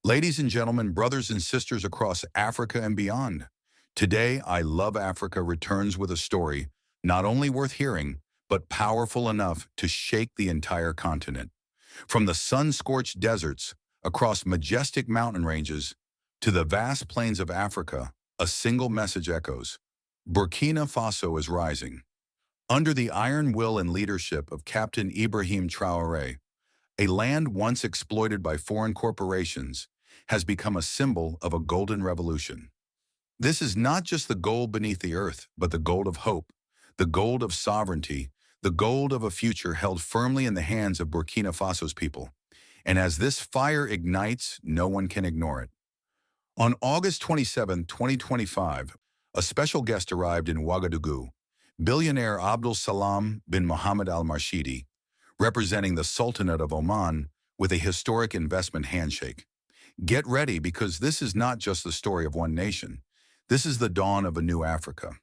Ladies and gentlemen, brothers and sisters across Africa and beyond, today I Love Africa returns with a story not only worth hearing, but powerful enough to shake the entire continent. From the sun-scorched deserts, across majestic mountain ranges, to the vast plains of Africa, a single message echoes. Burkina Faso is rising. Under the iron will and leadership of Captain Ibrahim Traoré, a land once exploited by foreign corporations has become a symbol of a golden revolution. This is not just the gold beneath the earth, but the gold of hope, the gold of sovereignty, the gold of a future held firmly in the hands of Burkina Faso's people. And as this fire ignites, no one can ignore it. On August 27, 2025, a special guest arrived in Ouagadougou, billionaire Abdul Salam bin Muhammad al-Marshidi, representing the Sultanate of Oman with a historic investment handshake. Get ready, because this is not just the story of one nation. This is the dawn of a new Africa.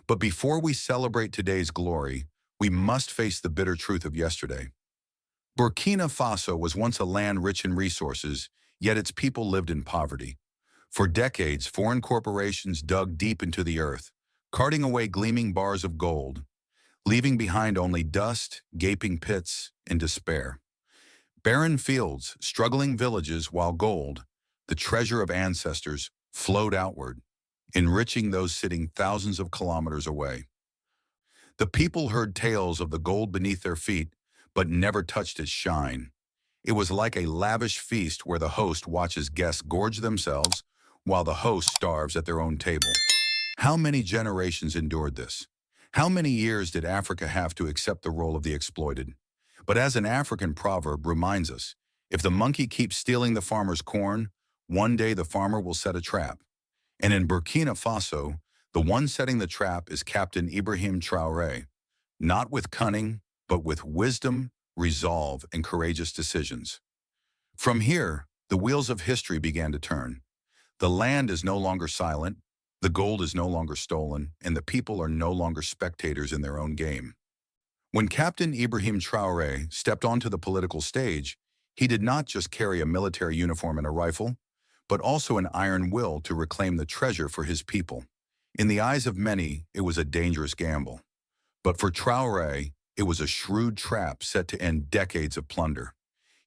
But before we celebrate today's glory, we must face the bitter truth of yesterday. Burkina Faso was once a land rich in resources, yet its people lived in poverty. For decades, foreign corporations dug deep into the earth, carting away gleaming bars of gold, leaving behind only dust, gaping pits, and despair. Barren fields, struggling villages, while gold, the treasure of ancestors, flowed outward, enriching those sitting thousands of kilometers away. The people heard tales of the gold beneath their feet, but never touched its shine. It was like a lavish feast where the host watches guests gorge themselves while the host starves at their own table. How many generations endured this? How many years did Africa have to accept the role of the exploited? But as an African proverb reminds us, if the monkey keeps stealing the farmer's corn, one day the farmer will set a trap. And in Burkina Faso, the one setting the trap is Captain Ibrahim Traoré, not with cunning, but with wisdom, resolve, and courageous decisions. From here, the wheels of history began to turn. The land is no longer silent, the gold is no longer stolen, and the people are no longer spectators in their own game. When Captain Ibrahim Traoré stepped onto the political stage, he did not just carry a military uniform and a rifle, but also an iron will to reclaim the treasure for his people. In the eyes of many, it was a dangerous gamble. But for Traoré, it was a shrewd trap set to end decades of plunder.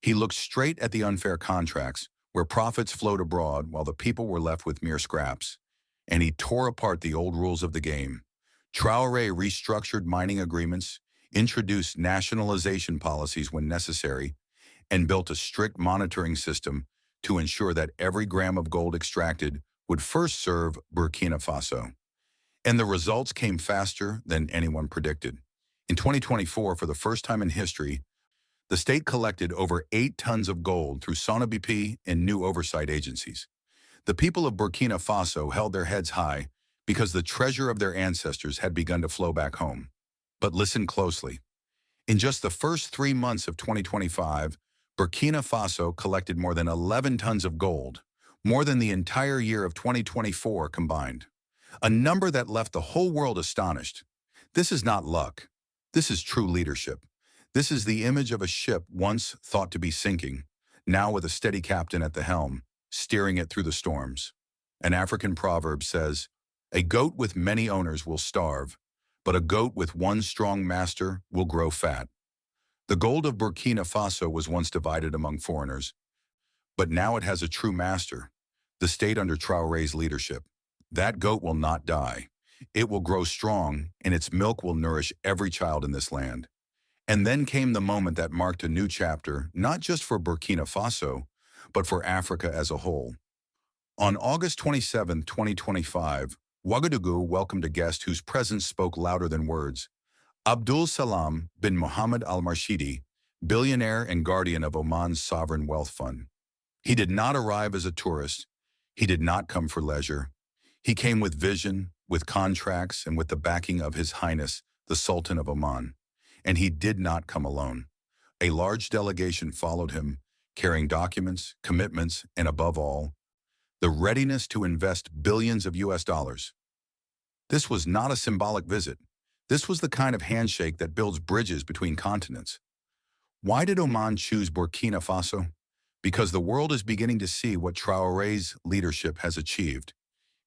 He looked straight at the unfair contracts, where profits flowed abroad while the people were left with mere scraps. And he tore apart the old rules of the game. Traoré restructured mining agreements, introduced nationalization policies when necessary, and built a strict monitoring system to ensure that every gram of gold extracted would first serve Burkina Faso. And the results came faster than anyone predicted. In 2024, for the first time in history, the state collected over 8 tons of gold through Sonabipi and new oversight agencies. The people of Burkina Faso held their heads high because the treasure of their ancestors had begun to flow back home. But listen closely. In just the first 3 months of 2025, Burkina Faso collected more than 11 tons of gold, more than the entire year of 2024 combined. A number that left the whole world astonished. This is not luck. This is true leadership. This is the image of a ship once thought to be sinking, now with a steady captain at the helm, steering it through the storms. An African proverb says, "A goat with many owners will starve, but a goat with one strong master will grow fat." The gold of Burkina Faso was once divided among foreigners, but now it has a true master, the state under Traoré's leadership. That goat will not die. It will grow strong, and its milk will nourish every child in this land. And then came the moment that marked a new chapter, not just for Burkina Faso, but for Africa as a whole. On August 27, 2025, Ouagadougou welcomed a guest whose presence spoke louder than words. Abdul Salam bin Muhammad al-Marshidi, billionaire and guardian of Oman's sovereign wealth fund. He did not arrive as a tourist. He did not come for leisure. He came with vision, with contracts, and with the backing of His Highness, the Sultan of Oman. And he did not come alone. A large delegation followed him, carrying documents, commitments, and above all, the readiness to invest billions of US dollars. This was not a symbolic visit. This was the kind of handshake that builds bridges between continents. Why did Oman choose Burkina Faso? because the world is beginning to see what Traoré's leadership has achieved.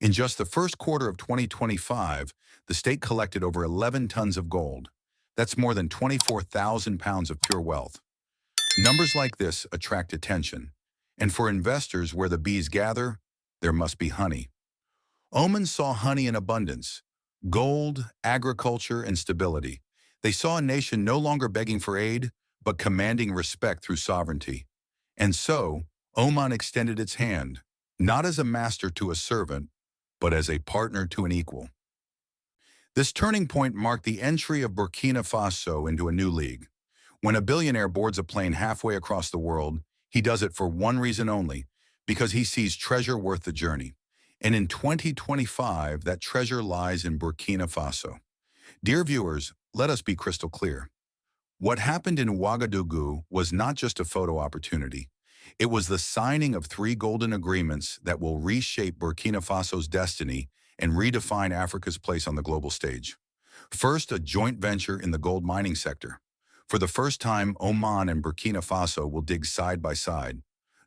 In just the first quarter of 2025, the state collected over 11 tons of gold. That's more than 24,000 pounds of pure wealth. Numbers like this attract attention. And for investors where the bees gather, there must be honey. Oman saw honey in abundance, gold, agriculture, and stability. They saw a nation no longer begging for aid, but commanding respect through sovereignty. And so, Oman extended its hand, not as a master to a servant, but as a partner to an equal. This turning point marked the entry of Burkina Faso into a new league. When a billionaire boards a plane halfway across the world, he does it for one reason only, because he sees treasure worth the journey. And in 2025, that treasure lies in Burkina Faso. Dear viewers, let us be crystal clear. What happened in Ouagadougou was not just a photo opportunity. It was the signing of 3 golden agreements that will reshape Burkina Faso's destiny and redefine Africa's place on the global stage. First, a joint venture in the gold mining sector. For the first time, Oman and Burkina Faso will dig side by side,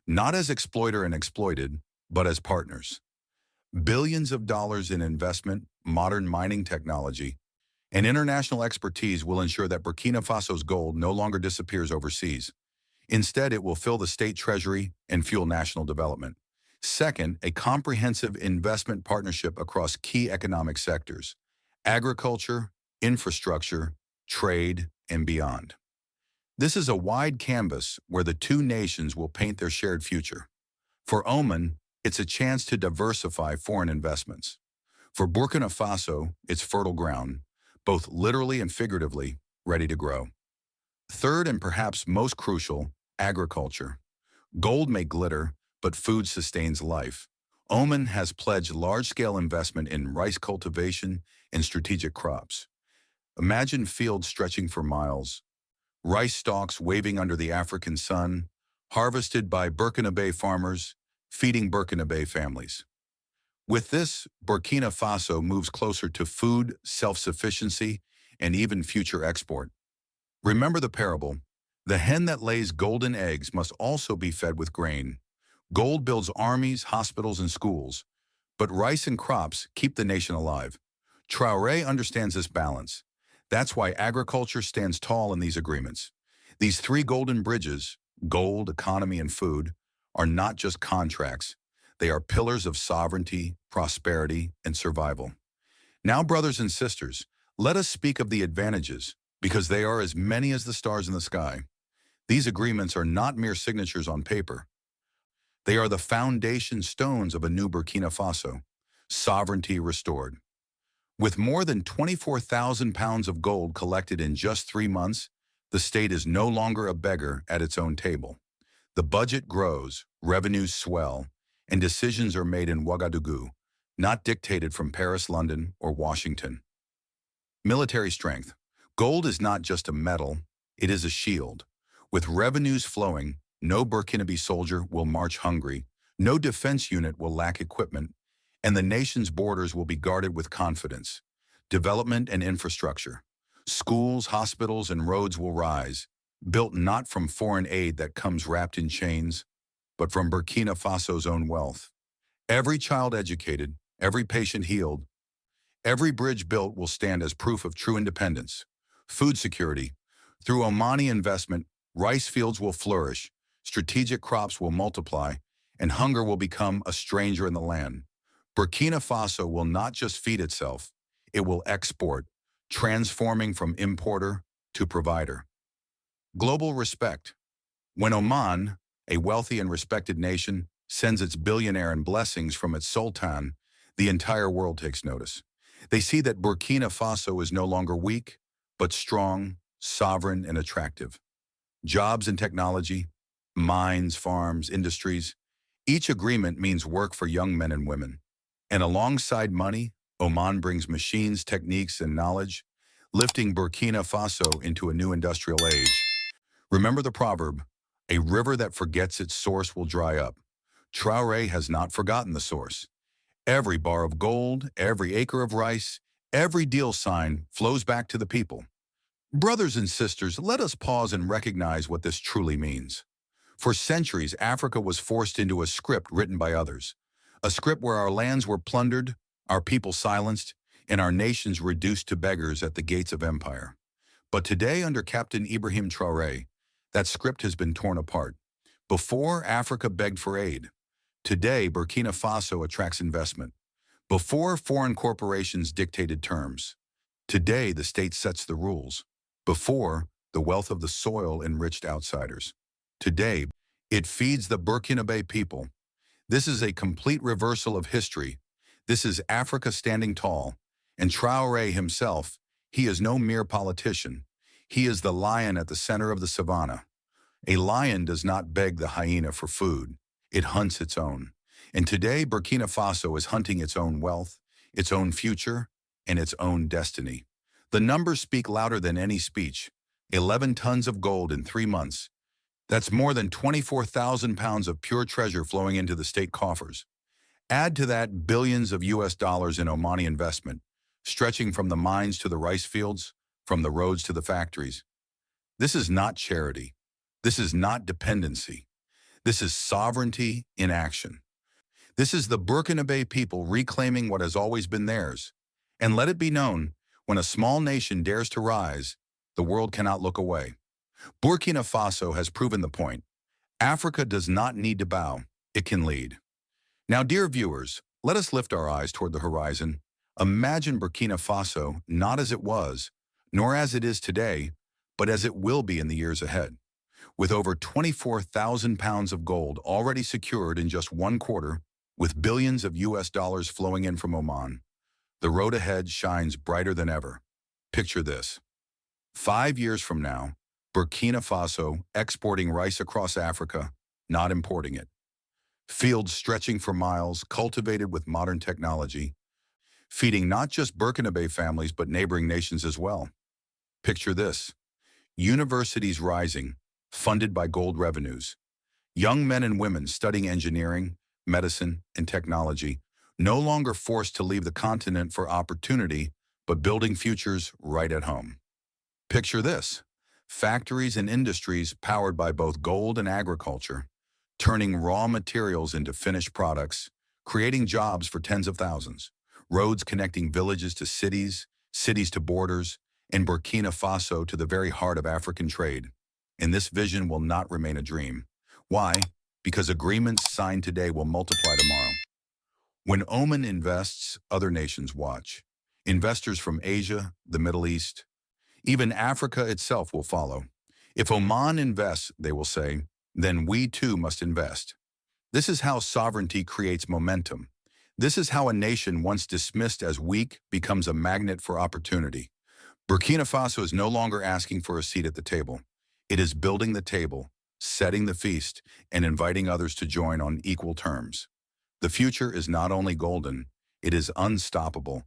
not as exploiter and exploited, but as partners. Billions of dollars in investment, modern mining technology, and international expertise will ensure that Burkina Faso's gold no longer disappears overseas. Instead, it will fill the state treasury and fuel national development. Second, a comprehensive investment partnership across key economic sectors: agriculture, infrastructure, trade, and beyond. This is a wide canvas where the two nations will paint their shared future. For Oman, it's a chance to diversify foreign investments. For Burkina Faso, it's fertile ground, both literally and figuratively, ready to grow. Third, and perhaps most crucial, agriculture. Gold may glitter, but food sustains life. Oman has pledged large-scale investment in rice cultivation and strategic crops. Imagine fields stretching for miles, rice stalks waving under the African sun, harvested by Burkinabe farmers, feeding Burkinabe families. With this, Burkina Faso moves closer to food, self-sufficiency, and even future export. Remember the parable: the hen that lays golden eggs must also be fed with grain. Gold builds armies, hospitals, and schools, but rice and crops keep the nation alive. Traoré understands this balance. That's why agriculture stands tall in these agreements. These 3 golden bridges, gold, economy, and food, are not just contracts. They are pillars of sovereignty, prosperity, and survival. Now, brothers and sisters, let us speak of the advantages, because they are as many as the stars in the sky. These agreements are not mere signatures on paper. They are the foundation stones of a new Burkina Faso, sovereignty restored. With more than 24,000 pounds of gold collected in just 3 months, the state is no longer a beggar at its own table. The budget grows, revenues swell, and decisions are made in Ouagadougou, not dictated from Paris, London, or Washington. Military strength. Gold is not just a metal, it is a shield. With revenues flowing, no Burkinabe soldier will march hungry, no defense unit will lack equipment, and the nation's borders will be guarded with confidence. Development and infrastructure. Schools, hospitals, and roads will rise, built not from foreign aid that comes wrapped in chains, but from Burkina Faso's own wealth. Every child educated, every patient healed, every bridge built will stand as proof of true independence. Food security. Through Omani investment, rice fields will flourish, strategic crops will multiply, and hunger will become a stranger in the land. Burkina Faso will not just feed itself, it will export, transforming from importer to provider. Global respect. When Oman, a wealthy and respected nation, sends its billionaire and blessings from its sultan, the entire world takes notice. They see that Burkina Faso is no longer weak, but strong, sovereign, and attractive. Jobs and technology, mines, farms, industries, each agreement means work for young men and women. And alongside money, Oman brings machines, techniques, and knowledge, lifting Burkina Faso into a new industrial age. Remember the proverb, a river that forgets its source will dry up. Traoré has not forgotten the source. Every bar of gold, every acre of rice, every deal sign flows back to the people. Brothers and sisters, let us pause and recognize what this truly means. For centuries, Africa was forced into a script written by others, a script where our lands were plundered, our people silenced, and our nations reduced to beggars at the gates of empire. But today, under Captain Ibrahim Traoré, that script has been torn apart. Before, Africa begged for aid. Today, Burkina Faso attracts investment. Before, foreign corporations dictated terms. Today, the state sets the rules. Before, the wealth of the soil enriched outsiders. Today, it feeds the Burkinabe people. This is a complete reversal of history. This is Africa standing tall. And Traoré himself, he is no mere politician. He is the lion at the center of the savannah. A lion does not beg the hyena for food. It hunts its own. And today, Burkina Faso is hunting its own wealth, its own future, and its own destiny. The numbers speak louder than any speech. 11 tons of gold in 3 months. That's more than 24,000 pounds of pure treasure flowing into the state coffers. Add to that billions of US dollars in Omani investment, stretching from the mines to the rice fields, from the roads to the factories. This is not charity. This is not dependency. This is sovereignty in action. This is the Burkinabe people reclaiming what has always been theirs. And let it be known, when a small nation dares to rise, the world cannot look away. Burkina Faso has proven the point. Africa does not need to bow, it can lead. Now, dear viewers, let us lift our eyes toward the horizon. Imagine Burkina Faso not as it was, nor as it is today, but as it will be in the years ahead. With over 24,000 pounds of gold already secured in just 1 quarter, with billions of US dollars flowing in from Oman, the road ahead shines brighter than ever. Picture this. 5 years from now, Burkina Faso exporting rice across Africa, not importing it. Fields stretching for miles, cultivated with modern technology, feeding not just Burkinabe families but neighboring nations as well. Picture this. Universities rising, funded by gold revenues. Young men and women studying engineering, medicine, and technology, no longer forced to leave the continent for opportunity, but building futures right at home. Picture this. Factories and industries powered by both gold and agriculture, turning raw materials into finished products, creating jobs for tens of thousands, roads connecting villages to cities, cities to borders, and Burkina Faso to the very heart of African trade. And this vision will not remain a dream. Why? Because agreements signed today will multiply tomorrow. When Oman invests, other nations watch. Investors from Asia, the Middle East, even Africa itself will follow. If Oman invests, they will say, then we too must invest. This is how sovereignty creates momentum. This is how a nation once dismissed as weak becomes a magnet for opportunity. Burkina Faso is no longer asking for a seat at the table. It is building the table, setting the feast, and inviting others to join on equal terms. The future is not only golden, it is unstoppable,